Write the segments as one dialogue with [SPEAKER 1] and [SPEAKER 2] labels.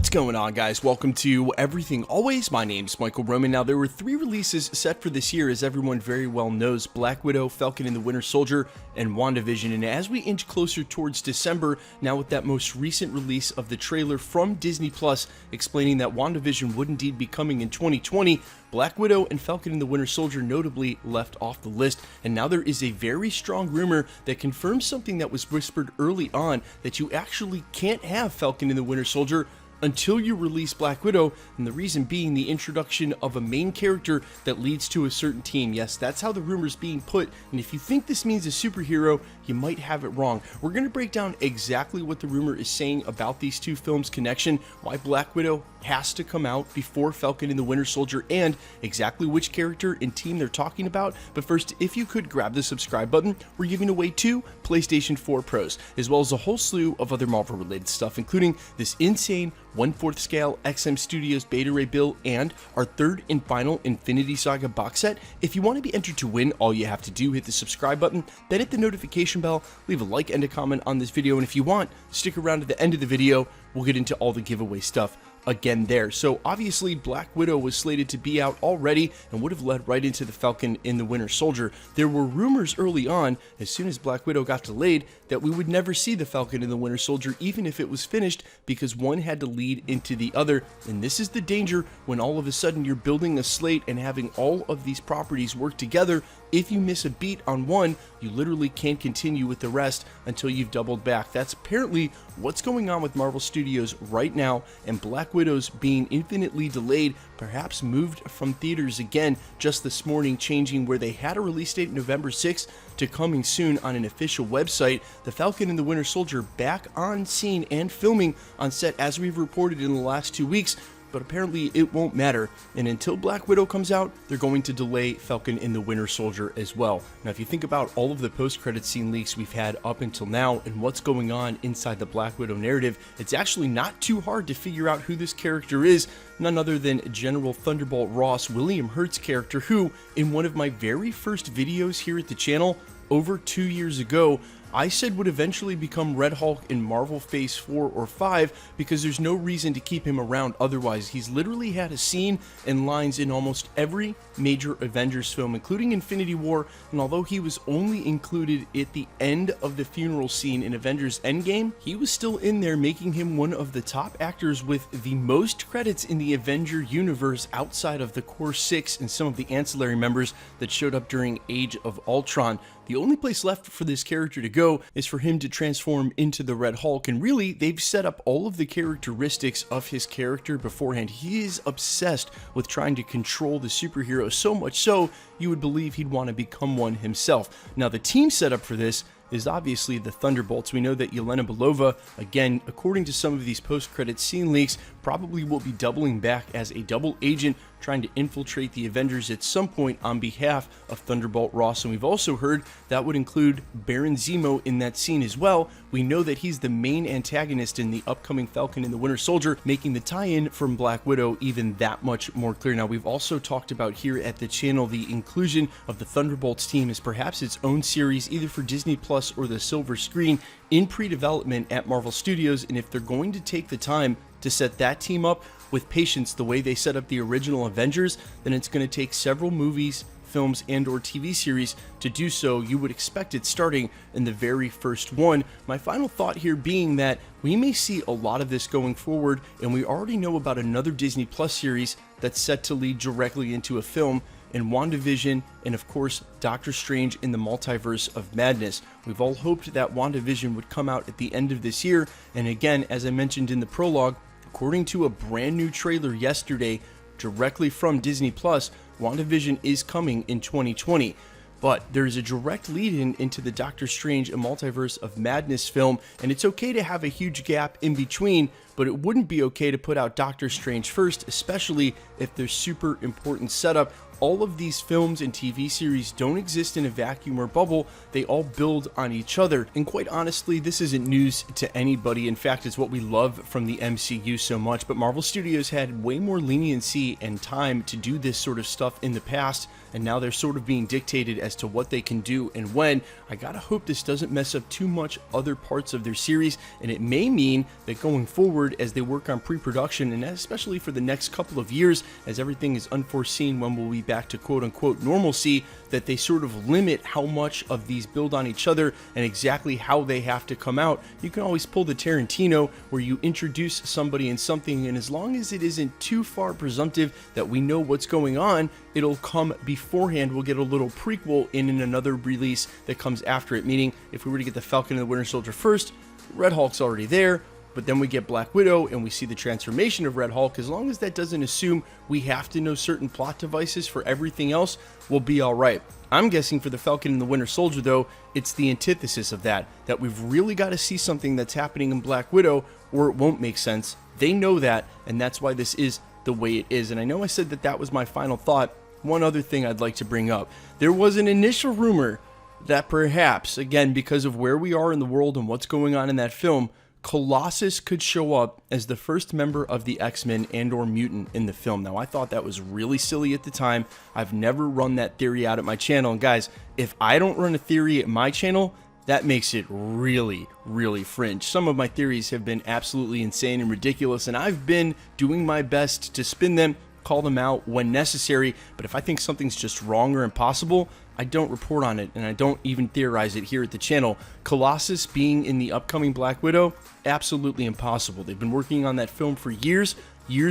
[SPEAKER 1] What's going on, guys? Welcome to Everything Always. My name's Michael Roman. Now, there were 3 releases set for this year, as everyone very well knows: Black Widow, Falcon and the Winter Soldier, and WandaVision. And as we inch closer towards December, now with that most recent release of the trailer from Disney Plus explaining that WandaVision would indeed be coming in 2020, Black Widow and Falcon and the Winter Soldier notably left off the list, and now there is a very strong rumor that confirms something that was whispered early on, that you actually can't have Falcon and the Winter Soldier until you release Black Widow, and the reason being the introduction of a main character that leads to a certain team. Yes, that's how the rumor's being put, and if you think this means a superhero, you might have it wrong. We're going to break down exactly what the rumor is saying about these two films' connection, why Black Widow has to come out before Falcon and the Winter Soldier, and exactly which character and team they're talking about. But first, if you could grab the subscribe button, we're giving away 2 PlayStation 4 Pros, as well as a whole slew of other Marvel-related stuff, including this insane 1/4 scale XM Studios Beta Ray bill and our 3rd and final Infinity Saga box set. If you want to be entered to win, all you have to do, hit the subscribe button, then hit the notification bell, leave a like and a comment on this video, and if you want, stick around to the end of the video. We'll get into all the giveaway stuff again there. So obviously Black Widow was slated to be out already and would have led right into the Falcon and the Winter Soldier. There were rumors early on, as soon as Black Widow got delayed, that we would never see the Falcon and the Winter Soldier even if it was finished, because one had to lead into the other. And this is the danger when all of a sudden you're building a slate and having all of these properties work together. If you miss a beat on one, you literally can't continue with the rest until you've doubled back. That's apparently what's going on with Marvel Studios right now, and Black Widow's being infinitely delayed, perhaps moved from theaters again just this morning, changing where they had a release date November 6th to coming soon on an official website. The Falcon and the Winter Soldier back on scene and filming on set, as we've reported in the last 2 weeks. But apparently it won't matter, and until Black Widow comes out, they're going to delay Falcon and the Winter Soldier as well. Now, if you think about all of the post-credit scene leaks we've had up until now and what's going on inside the Black Widow narrative, it's actually not too hard to figure out who this character is. None other than General Thunderbolt Ross, William Hurt's character, who, in one of my very first videos here at the channel, over 2 years ago, I said would eventually become Red Hulk in Marvel Phase 4 or 5, because there's no reason to keep him around otherwise. He's literally had a scene and lines in almost every major Avengers film, including Infinity War, and although he was only included at the end of the funeral scene in Avengers Endgame, he was still in there, making him one of the top actors with the most credits in the Avenger universe outside of the core 6 and some of the ancillary members that showed up during Age of Ultron. The only place left for this character to go is for him to transform into the Red Hulk, and really, they've set up all of the characteristics of his character beforehand. He is obsessed with trying to control the superhero, so much so you would believe he'd want to become one himself. Now, the team setup for this is obviously the Thunderbolts. We know that Yelena Belova, again, according to some of these post-credit scene leaks, probably will be doubling back as a double agent, trying to infiltrate the Avengers at some point on behalf of Thunderbolt Ross. And we've also heard that would include Baron Zemo in that scene as well. We know that he's the main antagonist in the upcoming Falcon and the Winter Soldier, making the tie-in from Black Widow even that much more clear. Now, we've also talked about here at the channel the inclusion of the Thunderbolts team as perhaps its own series, either for Disney Plus or the silver screen, in pre-development at Marvel Studios. And if they're going to take the time to set that team up with patience the way they set up the original Avengers, then it's going to take several movies, films, and or TV series to do so. You would expect it starting in the very first one. My final thought here being that we may see a lot of this going forward, and we already know about another Disney Plus series that's set to lead directly into a film in WandaVision, and of course Doctor Strange in the Multiverse of Madness. We've all hoped that WandaVision would come out at the end of this year, and again, as I mentioned in the prologue, according to a brand new trailer yesterday directly from Disney Plus, WandaVision is coming in 2020. But there's a direct lead-in into the Doctor Strange and Multiverse of Madness film, and it's okay to have a huge gap in between, but it wouldn't be okay to put out Doctor Strange first, especially if there's super important setup. All of these films and TV series don't exist in a vacuum or bubble. They all build on each other. And quite honestly, this isn't news to anybody. In fact, it's what we love from the MCU so much. But Marvel Studios had way more leniency and time to do this sort of stuff in the past, and now they're sort of being dictated as to what they can do and when. I gotta hope this doesn't mess up too much other parts of their series, and it may mean that going forward, forward as they work on pre-production, and especially for the next couple of years, as everything is unforeseen when we'll be back to quote-unquote normalcy, that they sort of limit how much of these build on each other and exactly how they have to come out. You can always pull the Tarantino, where you introduce somebody in something, and as long as it isn't too far presumptive that we know what's going on, it'll come beforehand. We'll get a little prequel in another release that comes after it, meaning if we were to get the Falcon and the Winter Soldier first, Red Hulk's already there, but then we get Black Widow and we see the transformation of Red Hulk. As long as that doesn't assume we have to know certain plot devices for everything else, we'll be all right. I'm guessing for the Falcon and the Winter Soldier, though, it's the antithesis of that we've really got to see something that's happening in Black Widow or it won't make sense. They know that, and that's why this is the way it is. And I know I said that was my final thought. One other thing I'd like to bring up. There was an initial rumor that perhaps, again, because of where we are in the world and what's going on in that film, Colossus could show up as the first member of the X-Men and or mutant in the film. Now, I thought that was really silly at the time. I've never run that theory out at my channel. And guys, if I don't run a theory at my channel, that makes it really, really fringe. Some of my theories have been absolutely insane and ridiculous, and I've been doing my best to spin them, call them out when necessary. But if I think something's just wrong or impossible, I don't report on it, and I don't even theorize it here at the channel. Colossus being in the upcoming Black Widow, absolutely impossible. They've been working on that film for years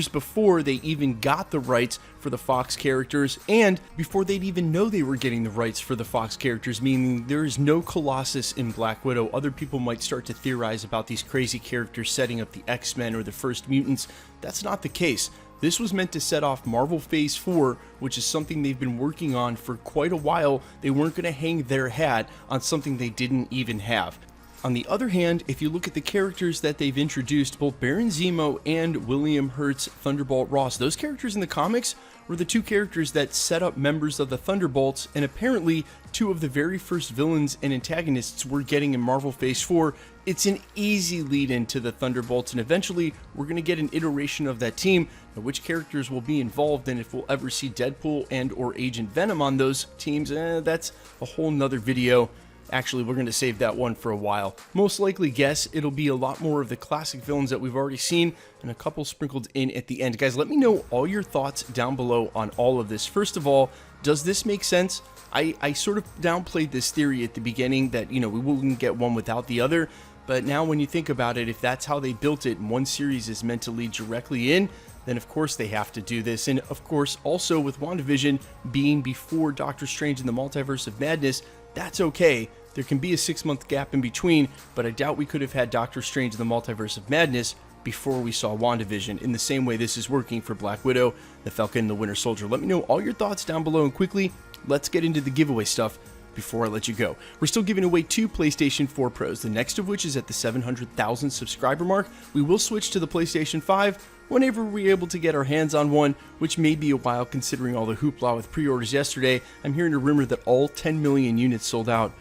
[SPEAKER 1] before they even got the rights for the Fox characters, and before they'd even know they were getting the rights for the Fox characters, meaning there is no Colossus in Black Widow. Other people might start to theorize about these crazy characters setting up the X-Men or the First Mutants. That's not the case. This was meant to set off Marvel Phase 4, which is something they've been working on for quite a while. They weren't going to hang their hat on something they didn't even have. On the other hand, if you look at the characters that they've introduced, both Baron Zemo and William Hurt's Thunderbolt Ross, those characters in the comics were the two characters that set up members of the Thunderbolts, and apparently two of the very first villains and antagonists we're getting in Marvel Phase 4. It's an easy lead into the Thunderbolts, and eventually we're going to get an iteration of that team. Now, which characters will be involved, and if we'll ever see Deadpool and or Agent Venom on those teams, that's a whole nother video. Actually, we're going to save that one for a while. Most likely guess it'll be a lot more of the classic villains that we've already seen, and a couple sprinkled in at the end. Guys, let me know all your thoughts down below on all of this. First of all, does this make sense? I sort of downplayed this theory at the beginning that, we wouldn't get one without the other, but now when you think about it, if that's how they built it and one series is meant to lead directly in, then of course they have to do this. And of course, also with WandaVision being before Doctor Strange in the Multiverse of Madness, that's okay. There can be a 6-month gap in between, but I doubt we could have had Doctor Strange in the Multiverse of Madness before we saw WandaVision. In the same way this is working for Black Widow, the Falcon, and the Winter Soldier. Let me know all your thoughts down below, and quickly, let's get into the giveaway stuff before I let you go. We're still giving away 2 PlayStation 4 Pros, the next of which is at the 700,000 subscriber mark. We will switch to the PlayStation 5 whenever we're able to get our hands on one, which may be a while considering all the hoopla with pre-orders yesterday. I'm hearing a rumor that all 10 million units sold out.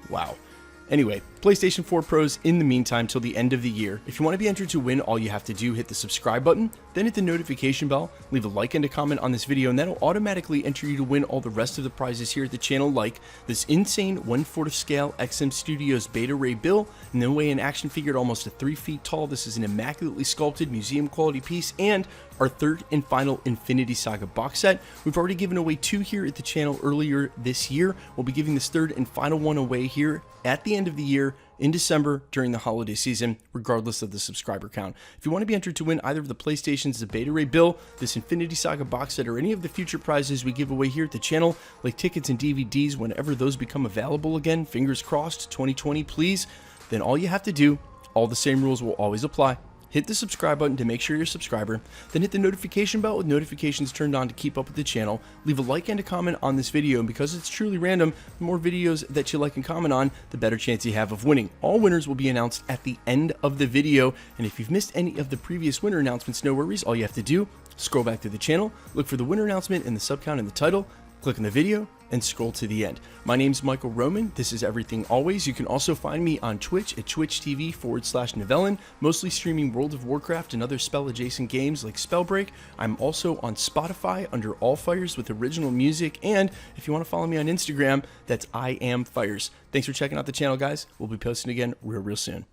[SPEAKER 1] Wow. Anyway, PlayStation 4 Pros in the meantime till the end of the year. If you want to be entered to win, all you have to do, hit the subscribe button, then hit the notification bell, leave a like and a comment on this video, and that'll automatically enter you to win all the rest of the prizes here at the channel, like this insane 1/4 scale XM Studios Beta Ray Bill, no way an action figure at almost 3 feet tall. This is an immaculately sculpted museum quality piece, and our third and final Infinity Saga box set. We've already given away 2 here at the channel earlier this year. We'll be giving this third and final one away here at the end of the year in December during the holiday season, regardless of the subscriber count. If you want to be entered to win either of the PlayStations, the Beta Ray Bill, this Infinity Saga box set, or any of the future prizes we give away here at the channel, like tickets and DVDs whenever those become available again, fingers crossed, 2020 please, then all you have to do, all the same rules will always apply. Hit the subscribe button to make sure you're a subscriber, then hit the notification bell with notifications turned on to keep up with the channel. Leave a like and a comment on this video, and because it's truly random, the more videos that you like and comment on, the better chance you have of winning. All winners will be announced at the end of the video, and if you've missed any of the previous winner announcements, no worries. All you have to do, scroll back to the channel, look for the winner announcement in the sub count in the title, click on the video, and scroll to the end. My name's Michael Roman. This is Everything Always. You can also find me on Twitch at twitch.tv/Novellin, mostly streaming World of Warcraft and other spell-adjacent games like Spellbreak. I'm also on Spotify under All Fires with original music, and if you want to follow me on Instagram, that's I Am Fires. Thanks for checking out the channel, guys. We'll be posting again real soon.